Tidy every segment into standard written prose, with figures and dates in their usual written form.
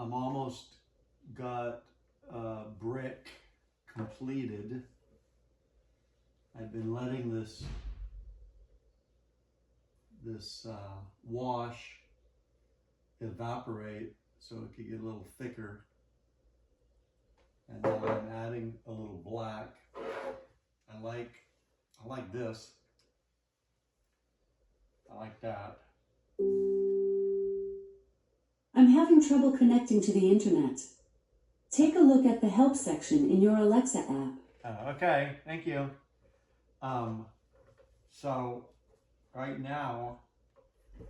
I'm almost got brick completed. I've been letting this wash evaporate so it could get a little thicker. And now I'm adding a little black. I like this. I like that. I'm having trouble connecting to the internet. Take a look at the help section in your Alexa app. Okay, thank you. So right now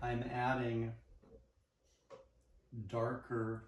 I'm adding darker,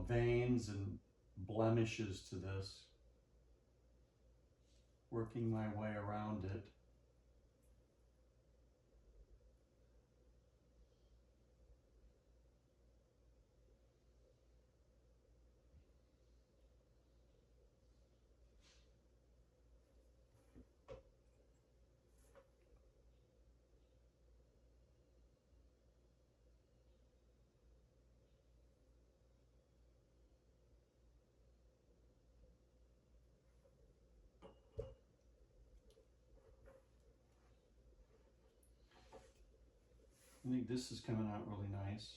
veins and blemishes to this, working my way around it. I think this is coming out really nice.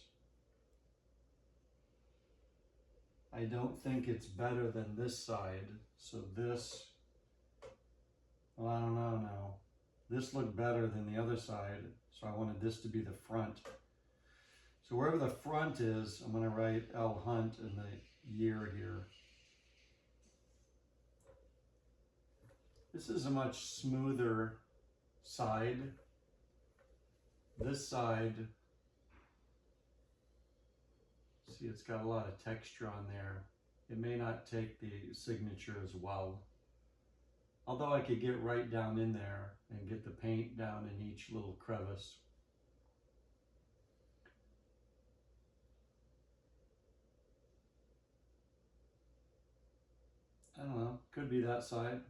I don't think it's better than this side. So this, well, I don't know now. This looked better than the other side. So I wanted this to be the front. So wherever the front is, I'm gonna write l.hunt in the year here. This is a much smoother side. This side, see, it's got a lot of texture on there. It may not take the signature as well. Although I could get right down in there and get the paint down in each little crevice. I don't know, could be that side.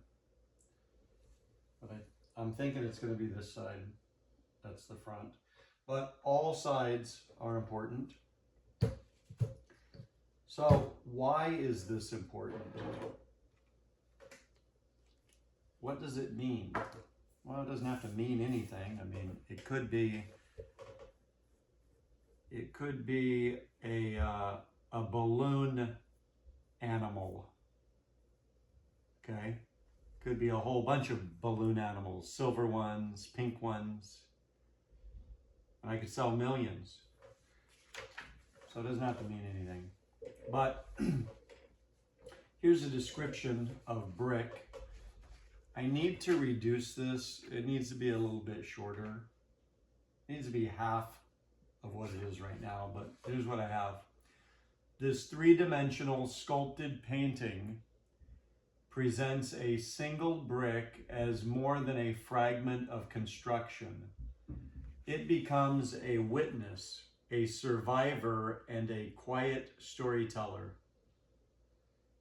But I'm thinking it's going to be this side. That's the front. But all sides are important. So why is this important? What does it mean? Well, it doesn't have to mean anything. I mean, it could be a balloon animal. Okay? Could be a whole bunch of balloon animals, silver ones, pink ones. And I could sell millions. So it doesn't have to mean anything. But here's a description of brick. I need to reduce this. It needs to be a little bit shorter. It needs to be half of what it is right now, but here's what I have. This three-dimensional sculpted painting presents a single brick as more than a fragment of construction. It becomes a witness, a survivor, and a quiet storyteller.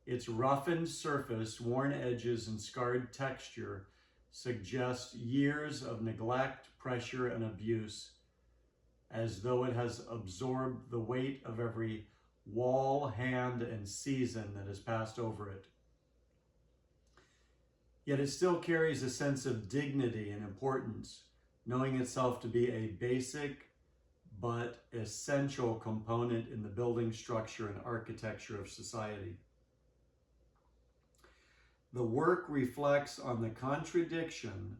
Its roughened surface, worn edges, and scarred texture suggest years of neglect, pressure, and abuse, as though it has absorbed the weight of every wall, hand, and season that has passed over it. Yet it still carries a sense of dignity and importance, knowing itself to be a basic but essential component in the building structure and architecture of society. The work reflects on the contradiction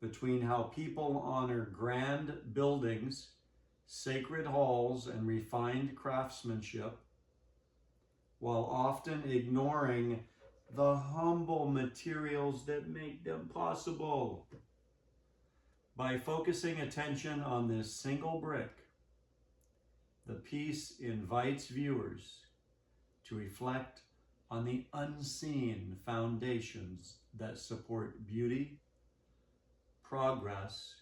between how people honor grand buildings, sacred halls, and refined craftsmanship, while often ignoring the humble materials that make them possible. By focusing attention on this single brick, the piece invites viewers to reflect on the unseen foundations that support beauty, progress,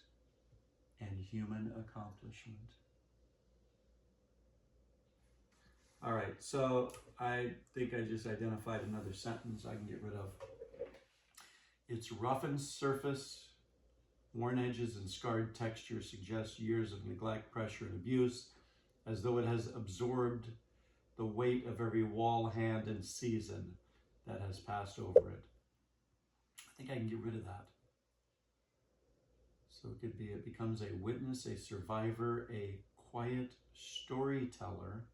and human accomplishment. All right, so I think I just identified another sentence I can get rid of. Its roughened surface, worn edges, and scarred texture suggest years of neglect, pressure, and abuse, as though it has absorbed the weight of every wall, hand, and season that has passed over it. I think I can get rid of that. So it could be, it becomes a witness, a survivor, a quiet storyteller,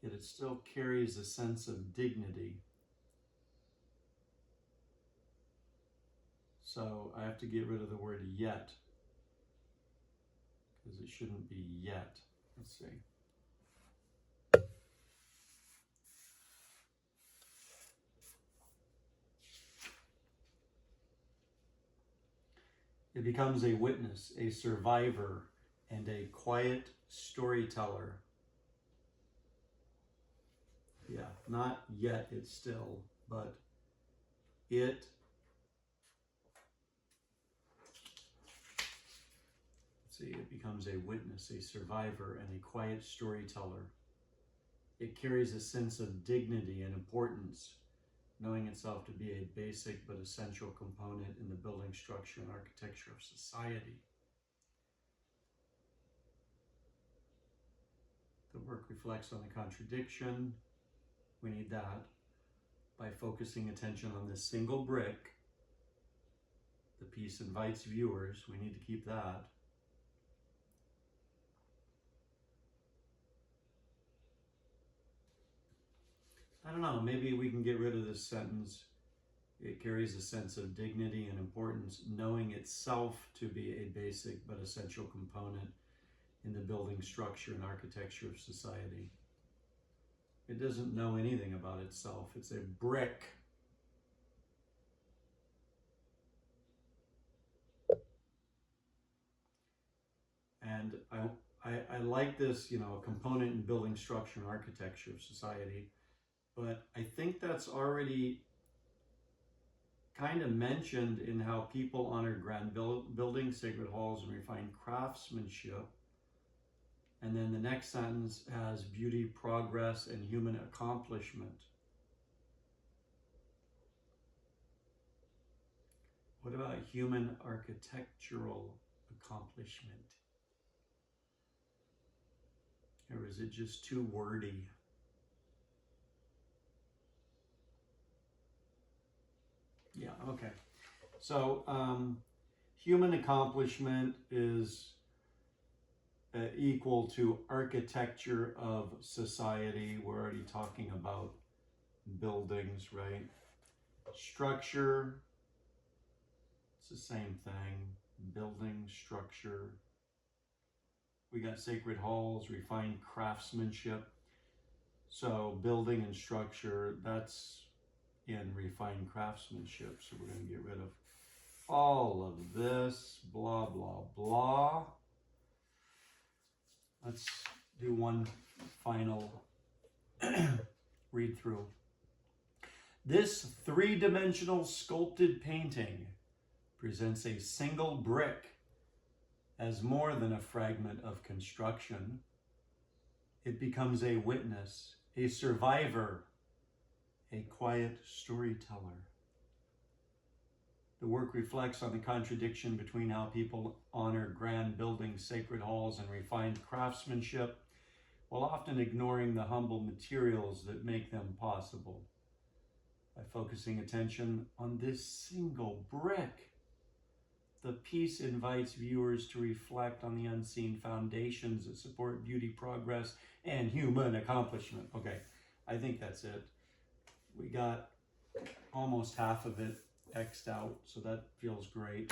yet it still carries a sense of dignity. So I have to get rid of the word yet, because it shouldn't be yet. Let's see. It becomes a witness, a survivor, and a quiet storyteller. Yeah, not yet, it's still, but it it becomes a witness, a survivor, and a quiet storyteller. It carries a sense of dignity and importance, knowing itself to be a basic but essential component in the building structure and architecture of society. The work reflects on the contradiction. We need that. By focusing attention on this single brick, the piece invites viewers. We need to keep that. I don't know, maybe we can get rid of this sentence. It carries a sense of dignity and importance, knowing itself to be a basic but essential component in the building structure and architecture of society. It doesn't know anything about itself. It's a brick. And I like this, a component in building structure and architecture of society. But I think that's already kind of mentioned in how people honor grand buildings, sacred halls, and refined craftsmanship. And then the next sentence has beauty, progress, and human accomplishment. What about human architectural accomplishment? Or is it just too wordy? Yeah, okay. So human accomplishment is equal to architecture of society. We're already talking about buildings, right? Structure, it's the same thing. Building, structure. We got sacred halls, refined craftsmanship. So building and structure, that's in refined craftsmanship. So we're going to get rid of all of this, blah, blah, blah. Let's do one final read through. This three-dimensional sculpted painting presents a single brick as more than a fragment of construction. It becomes a witness, a survivor, a quiet storyteller. The work reflects on the contradiction between how people honor grand buildings, sacred halls, and refined craftsmanship, while often ignoring the humble materials that make them possible. By focusing attention on this single brick, the piece invites viewers to reflect on the unseen foundations that support beauty, progress, and human accomplishment. Okay, I think that's it. We got almost half of it X'd out, so that feels great.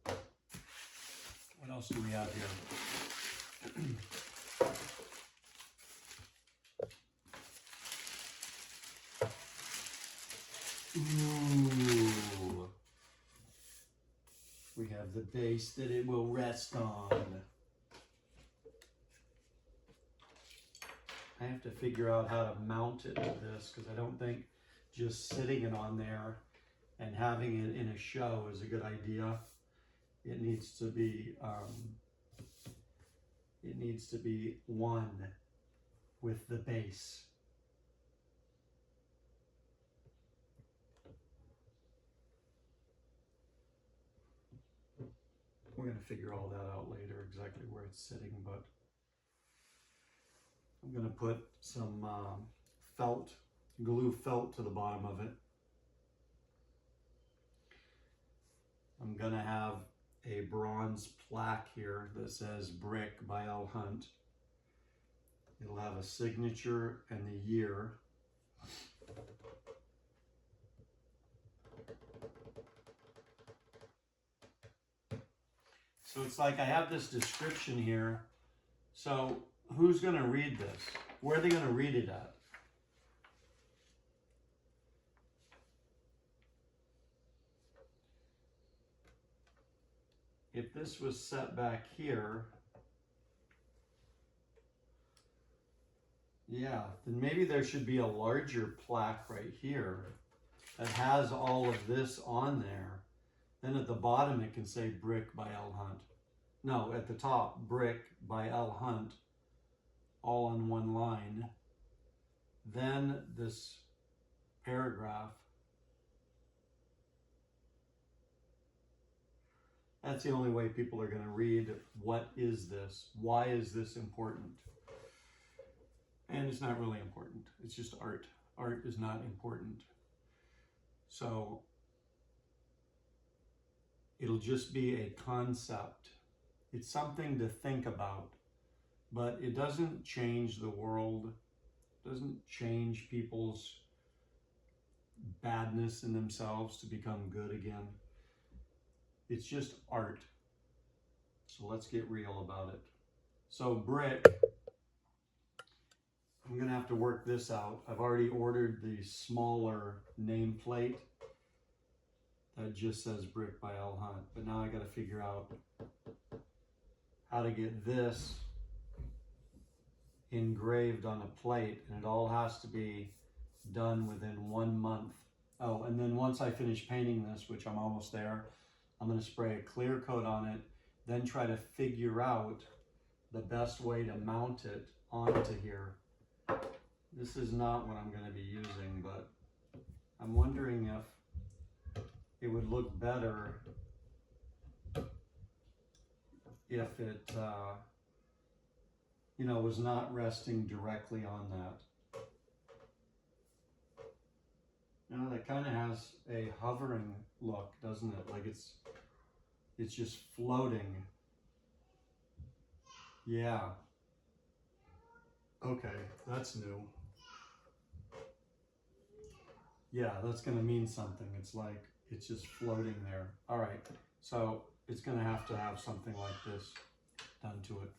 What else do we have here? Ooh. We have the base that it will rest on. I have to figure out how to mount it to this, because I don't think just sitting it on there and having it in a show is a good idea. It needs to be one with the base. We're going to figure all that out later, exactly where it's sitting, but I'm going to put some glue felt to the bottom of it. I'm going to have a bronze plaque here that says Brick by l.hunt. It'll have a signature and the year. So it's like I have this description here. So who's going to read this? Where are they going to read it at? If this was set back here, yeah, then maybe there should be a larger plaque right here that has all of this on there. Then at the bottom it can say Brick by l.hunt. No, at the top, Brick by l.hunt, all on one line. Then this paragraph. That's the only way people are going to read, what is this? Why is this important? And it's not really important. It's just art. Art is not important. So it'll just be a concept. It's something to think about, but it doesn't change the world. It doesn't change people's badness in themselves to become good again. It's just art. So let's get real about it. So brick, I'm gonna have to work this out. I've already ordered the smaller nameplate that just says Brick by l.hunt, but now I gotta figure out how to get this engraved on a plate, and it all has to be done within 1 month. Oh, and then once I finish painting this, which I'm almost there, I'm gonna spray a clear coat on it, then try to figure out the best way to mount it onto here. This is not what I'm going to be using, but I'm wondering if it would look better if it, you know, was not resting directly on that. You know, that kind of has a hovering look, doesn't it? Like it's just floating. Yeah. Okay, that's new. Yeah, that's going to mean something. It's like, it's just floating there. All right, so it's going to have something like this done to it.